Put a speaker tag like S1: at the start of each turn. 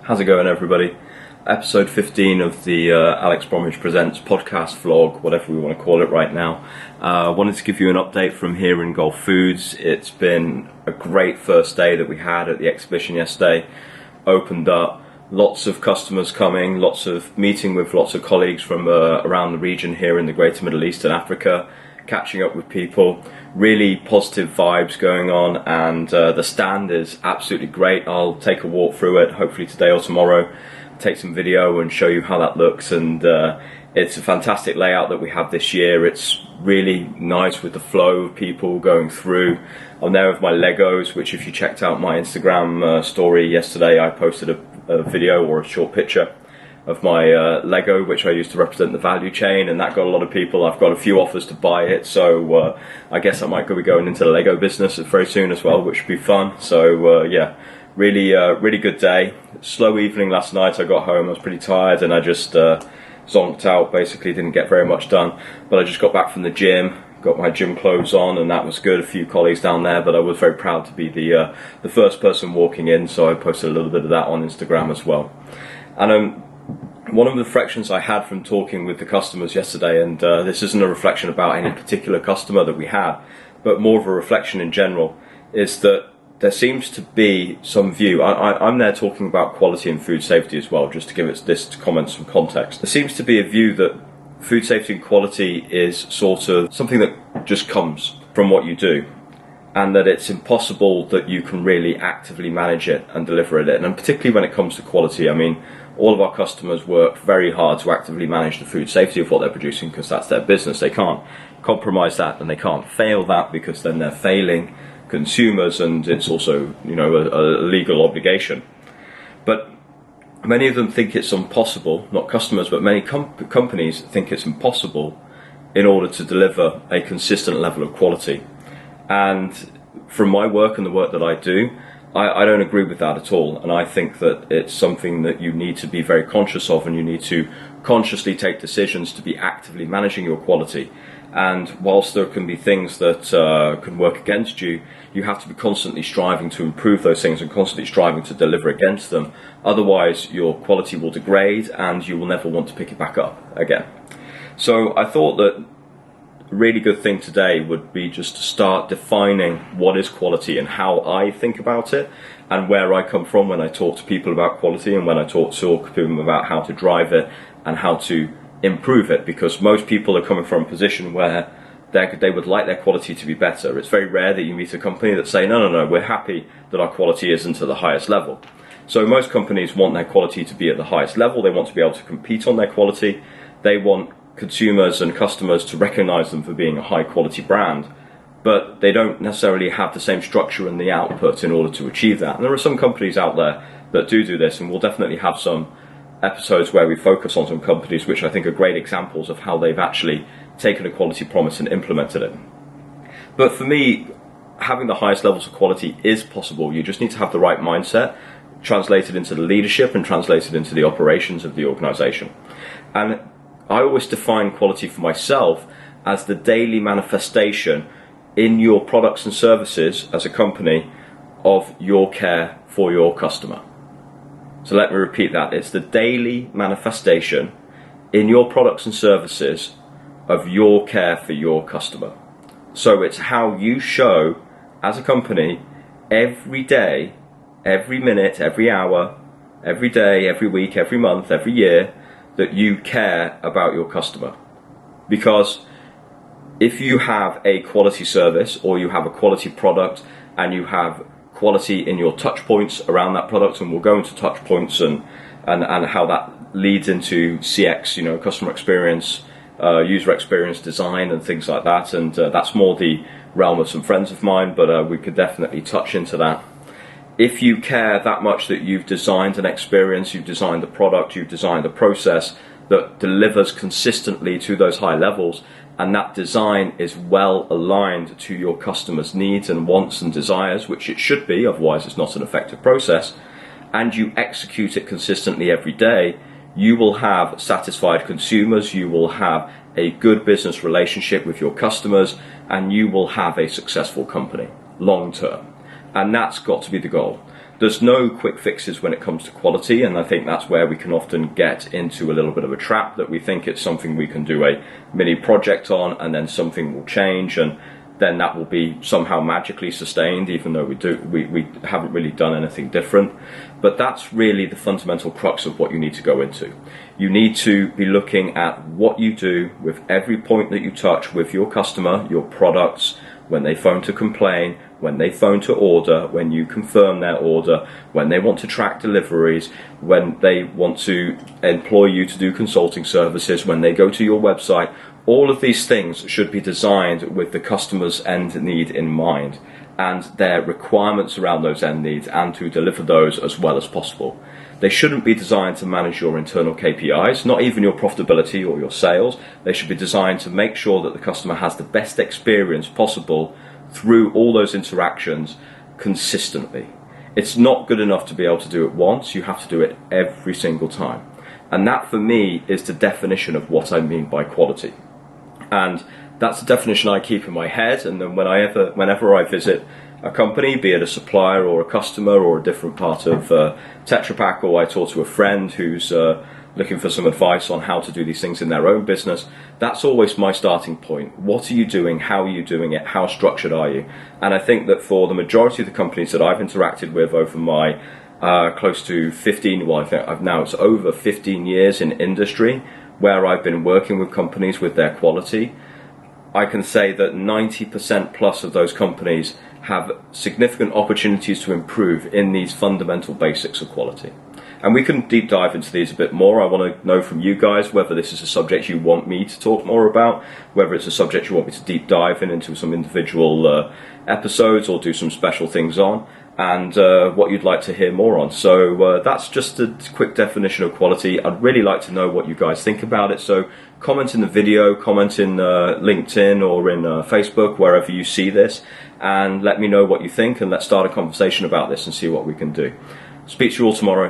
S1: How's it going, everybody? Episode 15 of the Alex Bromwich Presents podcast vlog, whatever we want to call it right now. I wanted to give you an update from here in Gulf Foods. It's been a great first day that we had at the exhibition yesterday. Opened up, lots of customers coming, lots of meeting with lots of colleagues from around the region here in the Greater Middle East and Africa, catching up with people. Really positive vibes going on, and the stand is absolutely great. I'll take a walk through it, hopefully today or tomorrow, take some video and show you how that looks. And it's a fantastic layout that we have this year. It's really nice with the flow of people going through. I'm there with my Legos, which if you checked out my Instagram story yesterday, I posted a video or a short picture of my Lego, which I use to represent the value chain, and that got a lot of people. I've got a few offers to buy it, so I guess I might be going into the Lego business very soon as well, which would be fun. So yeah, really good day. Slow evening last night. I got home, I was pretty tired, and I just zonked out, basically didn't get very much done. But I just got back from the gym, got my gym clothes on, and that was good. A few colleagues down there, but I was very proud to be the first person walking in, so I posted a little bit of that on Instagram as well. And one of the reflections I had from talking with the customers yesterday, and this isn't a reflection about any particular customer that we had, but more of a reflection in general, is that there seems to be some view. I'm there talking about quality and food safety as well, just to give this comment some context. There seems to be a view that food safety and quality is sort of something that just comes from what you do, and that it's impossible that you can really actively manage it and deliver it. And particularly when it comes to quality, I mean, all of our customers work very hard to actively manage the food safety of what they're producing, because that's their business. They can't compromise that, and they can't fail that, because then they're failing consumers, and it's also, you know, a legal obligation. But many of them think it's impossible, not customers, but many companies think it's impossible in order to deliver a consistent level of quality. And from my work and the work that I do, I don't agree with that at all, and I think that it's something that you need to be very conscious of, and you need to consciously take decisions to be actively managing your quality. And whilst there can be things that can work against you, you have to be constantly striving to improve those things and constantly striving to deliver against them. Otherwise, your quality will degrade and you will never want to pick it back up again. So I thought that a really good thing today would be just to start defining what is quality and how I think about it, and where I come from when I talk to people about quality, and when I talk to them about how to drive it and how to improve it. Because most people are coming from a position where they would like their quality to be better. It's very rare that you meet a company that say, no, we're happy that our quality isn't at the highest level. So most companies want their quality to be at the highest level. They want to be able to compete on their quality. They want consumers and customers to recognize them for being a high quality brand, but they don't necessarily have the same structure and the output in order to achieve that. And there are some companies out there that do this, and we'll definitely have some episodes where we focus on some companies which I think are great examples of how they've actually taken a quality promise and implemented it. But for me, having the highest levels of quality is possible. You just need to have the right mindset, translated into the leadership and translated into the operations of the organization. And I always define quality for myself as the daily manifestation in your products and services as a company of your care for your customer. So let me repeat that. It's the daily manifestation in your products and services of your care for your customer. So it's how you show as a company every day, every minute, every hour, every day, every week, every month, every year, that you care about your customer. Because if you have a quality service, or you have a quality product, and you have quality in your touch points around that product, and we'll go into touch points and how that leads into CX, you know, customer experience, user experience design and things like that, and that's more the realm of some friends of mine, but we could definitely touch into that. If you care that much that you've designed an experience, you've designed a product, you've designed a process that delivers consistently to those high levels, and that design is well aligned to your customers' needs and wants and desires, which it should be, otherwise it's not an effective process, and you execute it consistently every day, you will have satisfied consumers, you will have a good business relationship with your customers, and you will have a successful company long term. And that's got to be the goal. There's no quick fixes when it comes to quality, and I think that's where we can often get into a little bit of a trap, that we think it's something we can do a mini project on and then something will change and then that will be somehow magically sustained, even though we haven't really done anything different. But that's really the fundamental crux of what you need to go into. You need to be looking at what you do with every point that you touch with your customer, your products, when they phone to complain, when they phone to order, when you confirm their order, when they want to track deliveries, when they want to employ you to do consulting services, when they go to your website. All of these things should be designed with the customer's end need in mind and their requirements around those end needs, and to deliver those as well as possible. They shouldn't be designed to manage your internal KPIs, not even your profitability or your sales. They should be designed to make sure that the customer has the best experience possible through all those interactions consistently. It's not good enough to be able to do it once, you have to do it every single time. And that for me is the definition of what I mean by quality. And that's the definition I keep in my head, and then whenever I visit a company, be it a supplier or a customer or a different part of Tetra Pak, or I talk to a friend who's looking for some advice on how to do these things in their own business, that's always my starting point. What are you doing? How are you doing it? How structured are you? And I think that for the majority of the companies that I've interacted with over my close to 15, well, I think it's over 15 years in industry, where I've been working with companies with their quality, I can say that 90% plus of those companies have significant opportunities to improve in these fundamental basics of quality. And we can deep dive into these a bit more. I want to know from you guys whether this is a subject you want me to talk more about, whether it's a subject you want me to deep dive into some individual episodes or do some special things on, and what you'd like to hear more on. So that's just a quick definition of quality. I'd really like to know what you guys think about it. So comment in the video, comment in LinkedIn or in Facebook, wherever you see this, and let me know what you think, and let's start a conversation about this and see what we can do. Speak to you all tomorrow.